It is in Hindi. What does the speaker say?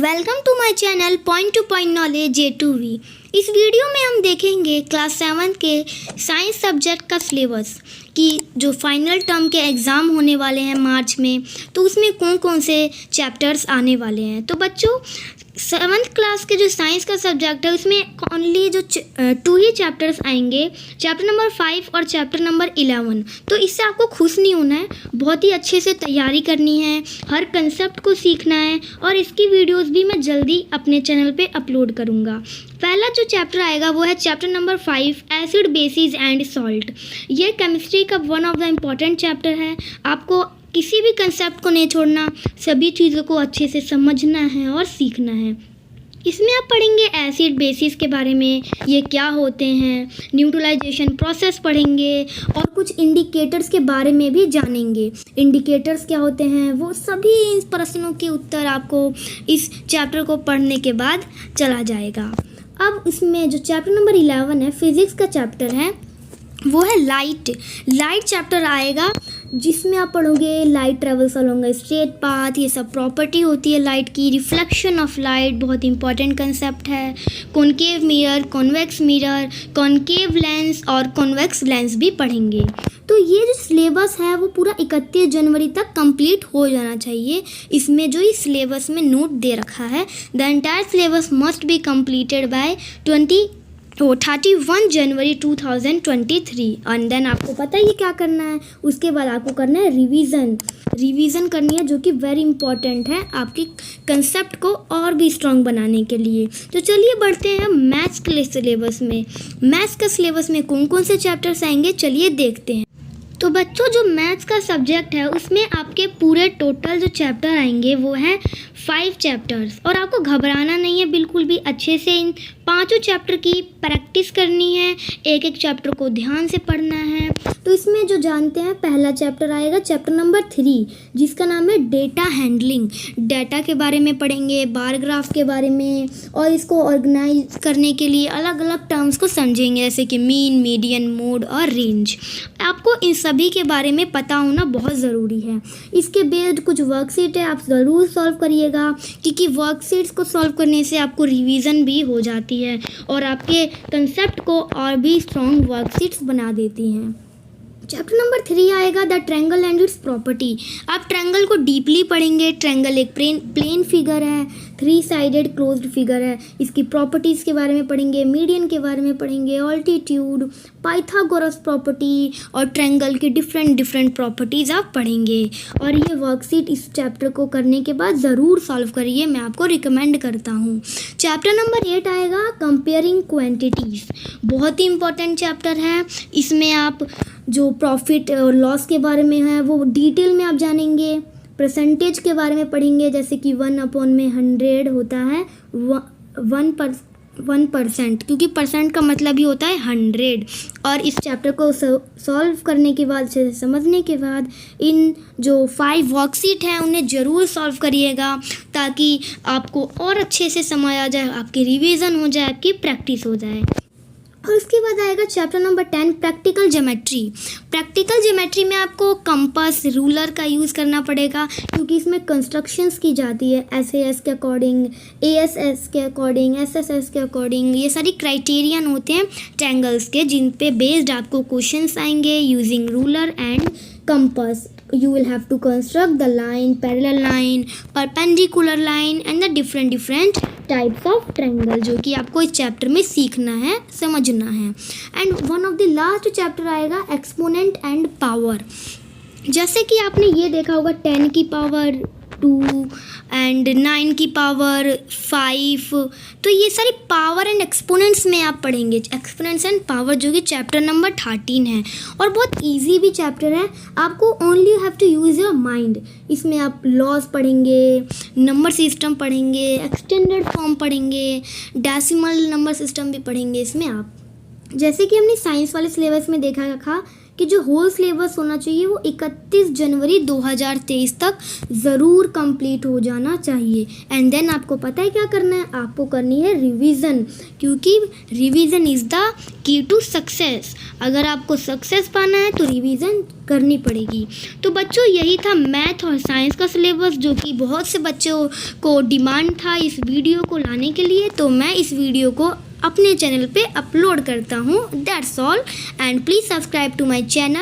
Welcome to my channel point to point knowledge J2V। इस वीडियो में हम देखेंगे क्लास 7 के साइंस सब्जेक्ट का सिलेबस कि जो फाइनल टर्म के एग्ज़ाम होने वाले हैं मार्च में, तो उसमें कौन कौन से चैप्टर्स आने वाले हैं। तो बच्चों, 7th क्लास के जो साइंस का सब्जेक्ट है उसमें ओनली जो 2 ही चैप्टर्स आएंगे, चैप्टर नंबर 5 और चैप्टर नंबर 11। तो इससे आपको खुश नहीं होना है, बहुत ही अच्छे से तैयारी करनी है, हर कंसेप्ट को सीखना है और इसकी वीडियोस भी मैं जल्दी अपने चैनल पे अपलोड करूँगा। पहला जो चैप्टर आएगा वो है chapter number 5, acid basis and salt. ये केमिस्ट्री का one of the important chapter है। आपको किसी भी कंसेप्ट को नहीं छोड़ना, सभी चीज़ों को अच्छे से समझना है और सीखना है। इसमें आप पढ़ेंगे एसिड बेसिस के बारे में, ये क्या होते हैं, न्यूट्रलाइजेशन प्रोसेस पढ़ेंगे और कुछ इंडिकेटर्स के बारे में भी जानेंगे। इंडिकेटर्स क्या होते हैं, वो सभी इन प्रश्नों के उत्तर आपको इस चैप्टर को पढ़ने के बाद चला जाएगा। अब इसमें जो चैप्टर नंबर 11 है, फिज़िक्स का चैप्टर है, वो है लाइट चैप्टर आएगा, जिसमें आप पढ़ोगे light travels along straight path. ये सब प्रॉपर्टी होती है लाइट की, रिफ्लेक्शन ऑफ लाइट बहुत इंपॉर्टेंट कंसेप्ट है, concave mirror, convex mirror, concave lens और कॉन्वेक्स लेंस भी पढ़ेंगे। तो ये जो सिलेबस है वो पूरा 31 जनवरी तक कंप्लीट हो जाना चाहिए। इसमें जो इस सिलेबस में नोट दे रखा है, the entire syllabus must be completed by 31 January 2023। And then आपको पता है ये क्या करना है, उसके बाद आपको करना है रिवीजन करनी है, जो कि वेरी इंपॉर्टेंट है आपके कंसेप्ट को और भी स्ट्रॉन्ग बनाने के लिए। तो चलिए बढ़ते हैं मैथ्स के सिलेबस में। मैथ्स का सिलेबस में कौन कौन से चैप्टर्स आएंगे, चलिए देखते हैं। तो बच्चों, जो मैथ्स का सब्जेक्ट है उसमें आपके पूरे टोटल जो चैप्टर आएंगे वो हैं 5 चैप्टर्स। और आपको घबराना नहीं है बिल्कुल भी, अच्छे से इन 5 चैप्टर की प्रैक्टिस करनी है, एक एक चैप्टर को ध्यान से पढ़ना है। तो इसमें जो जानते हैं, पहला चैप्टर आएगा चैप्टर नंबर 3, जिसका नाम है डेटा हैंडलिंग। डेटा के बारे में पढ़ेंगे, बार ग्राफ के बारे में, और इसको ऑर्गेनाइज करने के लिए अलग अलग टर्म्स को समझेंगे, जैसे कि मीन, मीडियन, मोड और रेंज। आपको इन सभी के बारे में पता होना बहुत ज़रूरी है। इसके बेस्ड कुछ वर्कशीट है, आप ज़रूर सॉल्व करिएगा, क्योंकि वर्कशीट्स को सॉल्व करने से आपको रिवीजन भी हो जाती है और आपके कंसेप्ट को और भी स्ट्रॉन्ग वर्कशीट्स बना देती हैं। चैप्टर नंबर 3 आएगा the triangle and it's property. आप ट्रायंगल को डीपली पढ़ेंगे। ट्रायंगल एक प्लेन फिगर है, 3 साइडेड क्लोज्ड फिगर है। इसकी प्रॉपर्टीज़ के बारे में पढ़ेंगे, मीडियन के बारे में पढ़ेंगे, ऑल्टीट्यूड, पाइथागोरस प्रॉपर्टी और ट्रायंगल की डिफरेंट प्रॉपर्टीज़ आप पढ़ेंगे। और ये वर्कशीट इस चैप्टर को करने के बाद ज़रूर सॉल्व करिए, मैं आपको रिकमेंड करता हूँ। चैप्टर नंबर 8 आएगा कंपेयरिंग क्वांटिटीज़। बहुत ही इंपॉर्टेंट चैप्टर है। इसमें आप जो प्रॉफिट और लॉस के बारे में है वो डिटेल में आप जानेंगे। परसेंटेज के बारे में पढ़ेंगे, जैसे कि 1/100 होता है 1%, क्योंकि परसेंट का मतलब ही होता है 100। और इस चैप्टर को सॉल्व करने के बाद, अच्छे से समझने के बाद, इन जो 5 वर्कशीट हैं उन्हें ज़रूर सॉल्व करिएगा, ताकि आपको और अच्छे से समझ आ जाए, आपकी रिवीजन हो जाए, आपकी प्रैक्टिस हो जाए। और उसके बाद आएगा chapter number 10 practical geometry. Practical geometry में आपको कंपास, रूलर का यूज़ करना पड़ेगा, क्योंकि इसमें कंस्ट्रक्शंस की जाती है SAS के अकॉर्डिंग, ASS के अकॉर्डिंग, SSS के अकॉर्डिंग। ये सारी क्राइटेरियन होते हैं ट्रायंगल्स के, जिन पे बेस्ड आपको क्वेश्चंस आएंगे using ruler and compass. You will have to construct the line, parallel line, perpendicular line and the different types of triangle, जो कि आपको इस चैप्टर में सीखना है, समझना है। And one of the last chapter आएगा एक्सपोनेंट एंड पावर। जैसे कि आपने ये देखा होगा 10 की पावर 2 एंड 9 की पावर 5। तो ये सारी पावर एंड एक्सपोनेंट्स में आप पढ़ेंगे, एक्सपोनेंट्स एंड पावर, जो कि चैप्टर नंबर 13 है और बहुत इजी भी चैप्टर है। आपको only have to use your mind. इसमें आप लॉज पढ़ेंगे, नंबर सिस्टम पढ़ेंगे, एक्सटेंडेड फॉर्म पढ़ेंगे, डेसिमल नंबर सिस्टम भी पढ़ेंगे। इसमें आप, जैसे कि हमने साइंस वाले सिलेबस में देखा था कि जो होल सिलेबस होना चाहिए वो 31 जनवरी 2023 तक ज़रूर कंप्लीट हो जाना चाहिए। एंड देन आपको पता है क्या करना है, आपको करनी है रिवीजन, क्योंकि revision is the key to success. अगर आपको सक्सेस पाना है तो रिवीजन करनी पड़ेगी। तो बच्चों यही था मैथ और साइंस का सिलेबस, जो कि बहुत से बच्चों को डिमांड था इस वीडियो को लाने के लिए। तो मैं इस वीडियो को अपने चैनल पे अपलोड करता हूँ। That's all, and please subscribe to my channel.